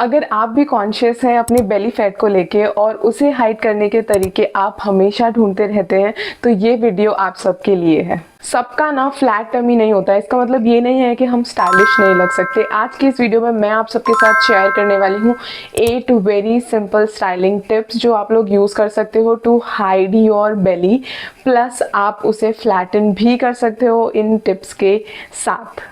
अगर आप भी कॉन्शियस हैं अपने बेली फैट को लेके और उसे हाइड करने के तरीके आप हमेशा ढूंढते रहते हैं, तो ये वीडियो आप सबके लिए है। सबका ना फ्लैट टमी नहीं होता है, इसका मतलब ये नहीं है कि हम स्टाइलिश नहीं लग सकते। आज की इस वीडियो में मैं आप सबके साथ शेयर करने वाली हूँ 8 वेरी सिंपल स्टाइलिंग टिप्स जो आप लोग यूज़ कर सकते हो to hide your belly, plus आप उसे फ्लैटन भी कर सकते हो इन टिप्स के साथ।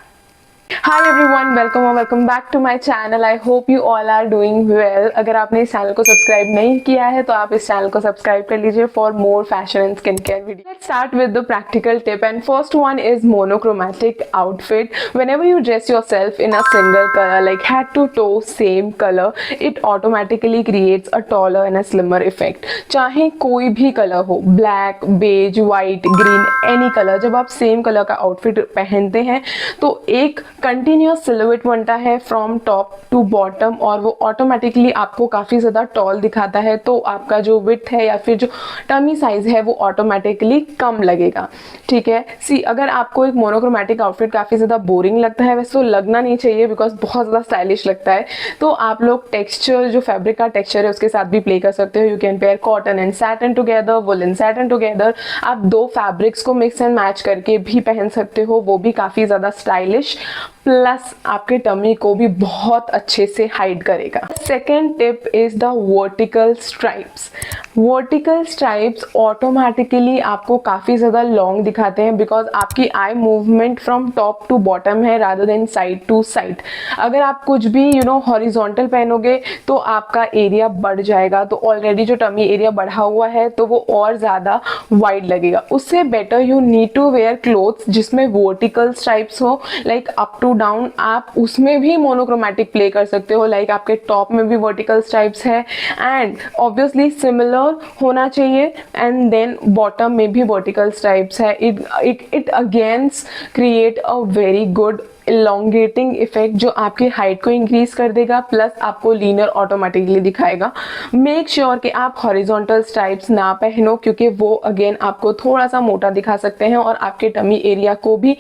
Hi everyone, welcome or welcome back to my channel. I hope you all are doing well. अगर आपने इस चैनल को सब्सक्राइब नहीं किया है तो आप इस चैनल को सब्सक्राइब कर लीजिए for more fashion and skincare videos. Let's start with the practical tip, and first one is monochromatic outfit. Whenever you dress yourself in a single color like head to toe same color, it automatically creates a taller and a slimmer effect. चाहे कोई भी colour हो, black, beige, white, green, any color, जब आप same colour का outfit पहनते हैं तो एक कंटिन्यूस सिलुएट बनता है फ्रॉम टॉप टू बॉटम और वो ऑटोमेटिकली आपको काफ़ी ज़्यादा टॉल दिखाता है। तो आपका जो विड्थ है या फिर जो टमी साइज है वो ऑटोमेटिकली कम लगेगा। ठीक है, सी अगर आपको एक मोनोक्रोमैटिक आउटफिट काफ़ी ज़्यादा बोरिंग लगता है, वैसे तो लगना नहीं चाहिए बिकॉज बहुत ज़्यादा स्टाइलिश लगता है, तो आप लोग टेक्सचर जो फैब्रिक का टेक्सचर है उसके साथ भी प्ले कर सकते हो। You can pair cotton and satin together, woollen satin together. आप दो फैब्रिक्स को मिक्स एंड मैच करके भी पहन सकते हो, वो भी काफ़ी ज़्यादा स्टाइलिश प्लस आपके टमी को भी बहुत अच्छे से हाइड करेगा। Second tip is the vertical stripes. Vertical stripes automatically आपको काफ़ी ज़्यादा लॉन्ग दिखाते हैं बिकॉज आपकी eye movement from top to bottom है rather than side to side. अगर आप कुछ भी हॉरिजॉन्टल पहनोगे तो आपका एरिया बढ़ जाएगा, तो ऑलरेडी जो टमी एरिया बढ़ा हुआ है तो वो और ज़्यादा वाइड लगेगा। उससे better you need to wear clothes जिसमें वर्टिकल स्ट्राइप्स हो, लाइक अप टू डाउन। आप उसमें भी मोनोक्रोमैटिक प्ले कर सकते हो, लाइक आपके टॉप में भी वर्टिकल स्ट्राइप्स है एंड ऑब्वियसली सिमिलर होना चाहिए, एंड देन बॉटम में भी वर्टिकल स्ट्राइप्स है। It against create a very good elongating effect जो आपकी हाइट को इंक्रीज कर देगा, प्लस आपको लीनर ऑटोमेटिकली दिखाएगा। मेक श्योर कि आप हॉरिजॉन्टल स्ट्राइप्स ना पहनो क्योंकि वो अगेन आपको थोड़ा सा मोटा दिखा सकते हैं और आपके टमी एरिया को भी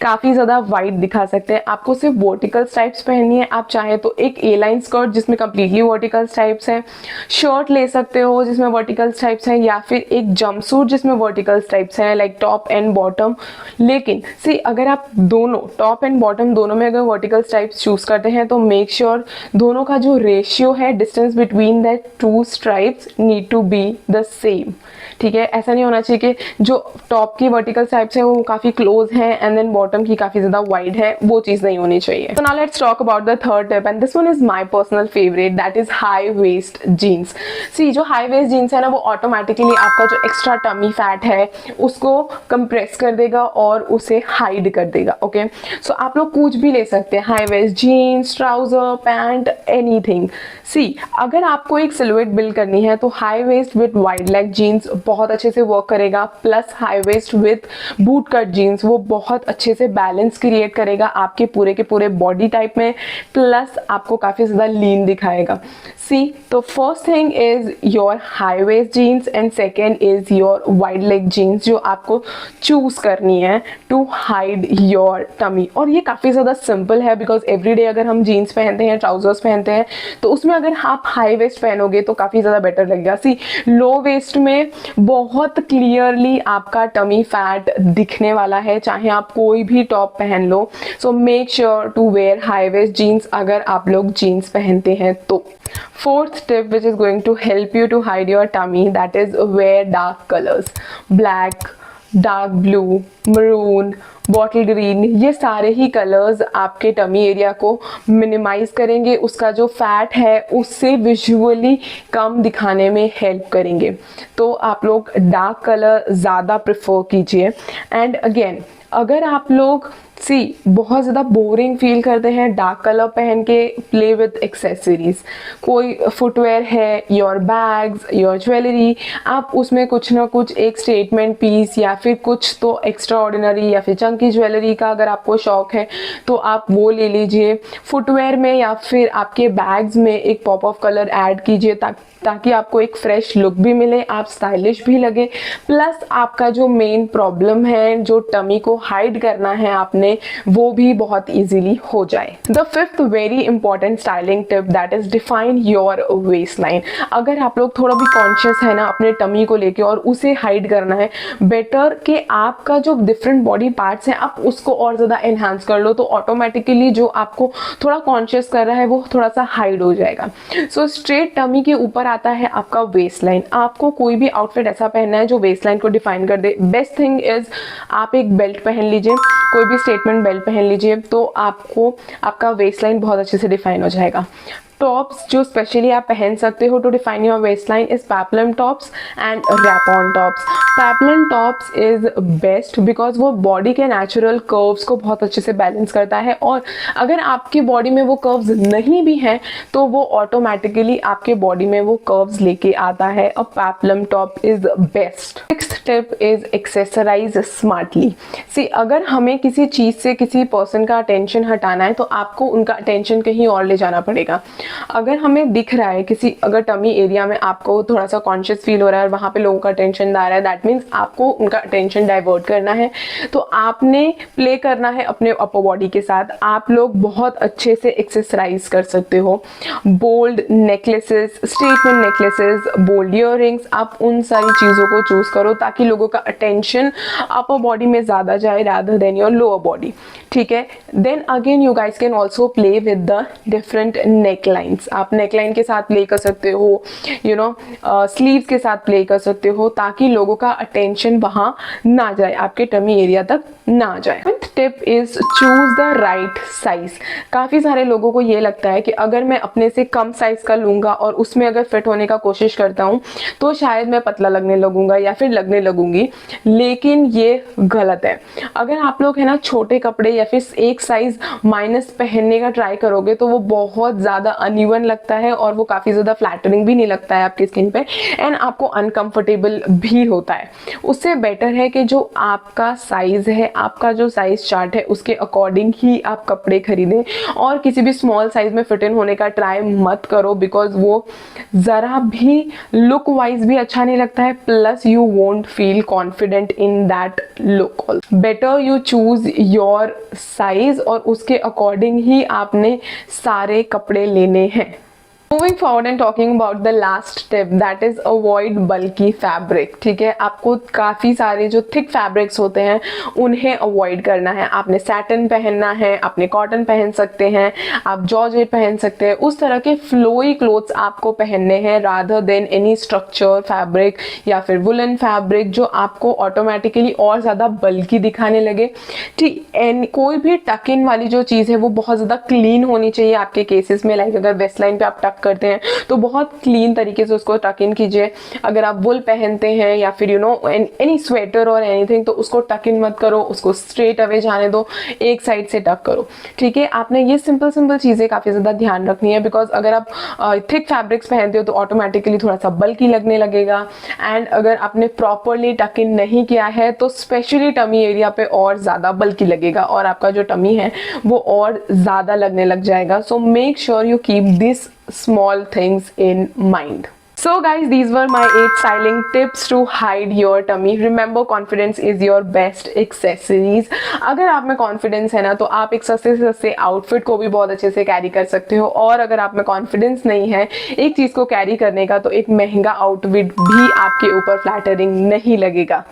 काफ़ी ज़्यादा वाइड दिखा सकते हैं। आपको सिर्फ वर्टिकल स्ट्राइप्स पहननी है। आप चाहे तो एक ए लाइन स्कर्ट जिसमें कंप्लीटली वर्टिकल स्ट्राइप्स है, शर्ट ले सकते हो जिसमें वर्टिकल स्ट्राइप्स है, या फिर एक जंपसूट जिसमें वर्टिकल स्ट्राइप्स है लाइक टॉप एंड बॉटम। लेकिन सी अगर आप दोनों टॉप एंड बॉटम दोनों में अगर वर्टिकल स्ट्राइप्स चूज करते हैं तो मेक श्योर दोनों का जो रेशियो है, distance between that two stripes need to be the same. ठीक है, ऐसा नहीं होना चाहिए कि जो टॉप की वर्टिकल स्ट्राइप्स है वो काफ़ी क्लोज है एंड देन बॉटम की काफ़ी ज़्यादा वाइड है, वो चीज़ नहीं होनी चाहिए। तो now let's talk about the third tip and this one is my personal favourite, that is high waist jeans. See जो हाई वेस्ट जीन्स है ना वो ऑटोमेटिकली आपका जो एक्स्ट्रा टमी फैट है उसको कंप्रेस कर देगा और उसे हाइड कर देगा। ओके, सो आप लोग कुछ भी ले सकते हैं, high waist jeans, trouser, pant, anything. See अगर आपको एक सिलुएट बिल्ड करनी है तो high waist with wide leg jeans बहुत अच्छे से वर्क करेगा, plus high waist with boot cut jeans वो बहुत अच्छे से बैलेंस क्रिएट करेगा आपके पूरे के पूरे बॉडी टाइप में, प्लस आपको काफ़ी ज़्यादा लीन दिखाएगा। सी तो first thing is your high waist jeans and second is your wide leg jeans जो आपको चूज करनी है टू हाइड योर टमी। और ये काफ़ी ज़्यादा सिंपल है बिकॉज एवरीडे अगर हम जीन्स पहनते हैं, ट्राउजर्स पहनते हैं, तो उसमें अगर आप हाई वेस्ट पहनोगे तो काफ़ी ज़्यादा बेटर लगेगा। सी लो वेस्ट में बहुत क्लियरली आपका टमी फैट दिखने वाला है चाहे आप कोई भी टॉप पहन लो। So make sure to wear high waist jeans अगर आप लोग जीन्स पहनते हैं तो। Fourth tip which is going to help you to hide your tummy, that is wear dark colors. Black, dark blue, maroon, bottle green, ये सारे ही colours आपके tummy area को मिनिमाइज करेंगे, उसका जो फैट है उससे विजुअली कम दिखाने में हेल्प करेंगे। तो आप लोग डार्क कलर ज़्यादा प्रेफर कीजिए। एंड अगेन अगर आप लोग बहुत ज़्यादा बोरिंग फील करते हैं डार्क कलर पहन के, प्ले विद एक्सेसरीज। कोई फुटवेयर है, योर बैग्स, योर ज्वेलरी, आप उसमें कुछ ना कुछ एक स्टेटमेंट पीस या फिर कुछ तो एक्स्ट्रा ऑर्डिनरी या फिर चंकी ज्वेलरी का अगर आपको शौक है तो आप वो ले लीजिए। फुटवेयर में या फिर आपके बैग्स में एक पॉप ऑफ कलर ऐड कीजिए ताकि आपको एक फ्रेश लुक भी मिले, आप स्टाइलिश भी लगे, प्लस आपका जो मेन प्रॉब्लम है जो टमी को हाइड करना है आपने में वो भी बहुत ईजिली हो जाए। The fifth very important styling tip that is define your waist line. अगर आप लोग थोड़ा भी कॉन्शियस है ना अपने टमी को लेके और उसे हाइड करना है, बेटर कि आपका जो डिफरेंट बॉडी पार्ट्स हैं आप उसको और ज़्यादा एनहांस कर लो, तो ऑटोमेटिकली जो आपको थोड़ा कॉन्शियस कर रहा है वो थोड़ा सा हाइड हो जाएगा। सो स्ट्रेट टमी के ऊपर आता है आपका वेस्ट लाइन। आपको कोई भी आउटफिट ऐसा पहनना है जो वेस्ट लाइन को डिफाइन कर दे। बेस्ट थिंग इज आप एक बेल्ट पहन लीजिए, कोई भी स्टेटमेंट बेल्ट पहन लीजिए, तो आपको आपका वेस्ट लाइन बहुत अच्छे से डिफाइन हो जाएगा। टॉप्स जो स्पेशली आप पहन सकते हो to define your waist line is peplum tops and wrap on tops. Peplum tops is best because वो बॉडी के नेचुरल कर्व्स को बहुत अच्छे से बैलेंस करता है, और अगर आपकी बॉडी में वो कर्व्स नहीं भी हैं तो वो ऑटोमेटिकली आपके बॉडी में वो कर्व्स लेके आता है। A peplum top is best. Sixth tip is accessorize smartly. See अगर हमें किसी चीज़ से किसी पर्सन का अटेंशन हटाना है तो आपको उनका अटेंशन कहीं और ले जाना पड़ेगा। अगर हमें दिख रहा है किसी, अगर टमी एरिया में आपको थोड़ा सा कॉन्शियस फील हो रहा है और वहाँ पे लोगों का अटेंशन आ रहा है, दैट मीन्स आपको उनका अटेंशन डाइवर्ट करना है, तो आपने प्ले करना है अपने अपर बॉडी के साथ। आप लोग बहुत अच्छे से एक्सरसाइज कर सकते हो। Bold necklaces, statement necklaces, bold earrings, आप उन सारी चीज़ों को चूज करो ताकि लोगों का अटेंशन अपर बॉडी में ज़्यादा जाए rather than your lower body. ठीक है, then again you guys can also play with the different neck lines. आप नेकलाइन के साथ प्ले कर सकते हो, यू नो स्लीव्स के साथ प्ले कर सकते हो ताकि लोगों का अटेंशन वहाँ ना जाए, आपके टमी एरिया तक ना जाए। Tip is choose the right size. काफ़ी सारे लोगों को ये लगता है कि अगर मैं अपने से कम साइज का लूँगा और उसमें अगर फिट होने का कोशिश करता हूँ तो शायद मैं पतला लगने लगूंगा या फिर लगने लगूंगी, लेकिन ये गलत है। अगर आप लोग है ना छोटे कपड़े या फिर एक साइज माइनस पहनने का ट्राई करोगे तो वो बहुत ज़्यादा अनइवन लगता है और वो काफ़ी ज़्यादा फ्लैटरिंग भी नहीं लगता है आपकी स्किन पे, एंड आपको अनकंफर्टेबल भी होता है। उससे बेटर है कि जो आपका साइज़ है, आपका जो साइज़ चार्ट है उसके अकॉर्डिंग ही आप कपड़े खरीदें, और किसी भी स्मॉल साइज में फिट इन होने का ट्राई मत करो बिकॉज वो ज़रा भी लुक वाइज भी अच्छा नहीं लगता है, plus you won't feel confident in that look. Better you choose your size और उसके अकॉर्डिंग ही आपने सारे कपड़े लेने हैं। Moving forward and talking about the last tip that is avoid bulky fabric. ठीक है, आपको काफ़ी सारे जो थिक फैब्रिक्स होते हैं उन्हें अवॉइड करना है। आपने सैटिन पहनना है, आपने कॉटन पहन सकते हैं, आप जॉर्जेट पहन सकते हैं, उस तरह के फ्लोई क्लोथ्स आपको पहनने हैं rather than any structure fabric या फिर वुलन फैब्रिक जो आपको ऑटोमेटिकली और ज़्यादा बल्की दिखाने लगे। ठीक, एंड कोई भी टक इन वाली जो चीज़ है वो बहुत ज़्यादा क्लीन होनी चाहिए आपके केसेस में। लाइक अगर वेस्ट लाइन पे आप टक करते हैं तो बहुत क्लीन तरीके से उसको टक इन कीजिए। अगर आप वुल पहनते हैं या फिर यू नो एनी स्वेटर और एनीथिंग तो उसको टक इन मत करो, उसको स्ट्रेट अवे जाने दो, एक साइड से टक करो। ठीक है, आपने ये सिंपल सिंपल चीज़ें काफ़ी ज़्यादा ध्यान रखनी है बिकॉज अगर आप थिक फैब्रिक्स पहनते हो तो ऑटोमेटिकली थोड़ा सा बल्की लगने लगेगा, एंड अगर आपने प्रॉपरली टक इन नहीं किया है तो स्पेशली टमी एरिया पे और ज़्यादा बल्की लगेगा और आपका जो टमी है वो और ज़्यादा लगने लग जाएगा। सो make sure you keep this small things in mind. So guys, these were my 8 styling tips to hide your tummy. Remember, confidence is your best accessories. अगर आप में confidence है ना तो आप एक सस्ते से सस्ते आउटफिट को भी बहुत अच्छे से कैरी कर सकते हो, और अगर आप में confidence नहीं है एक चीज़ को कैरी करने का तो एक महंगा आउटफिट भी आपके ऊपर फ्लैटरिंग नहीं लगेगा।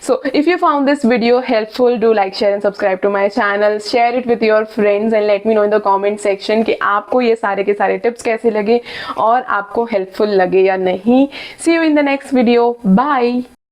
So if you found this video helpful, do like, share and subscribe to my channel. Share it with your friends and let me know in the comment section कि आपको ये सारे के सारे टिप्स कैसे लगे और आपको हेल्पफुल लगे या नहीं। See you in the next video. Bye.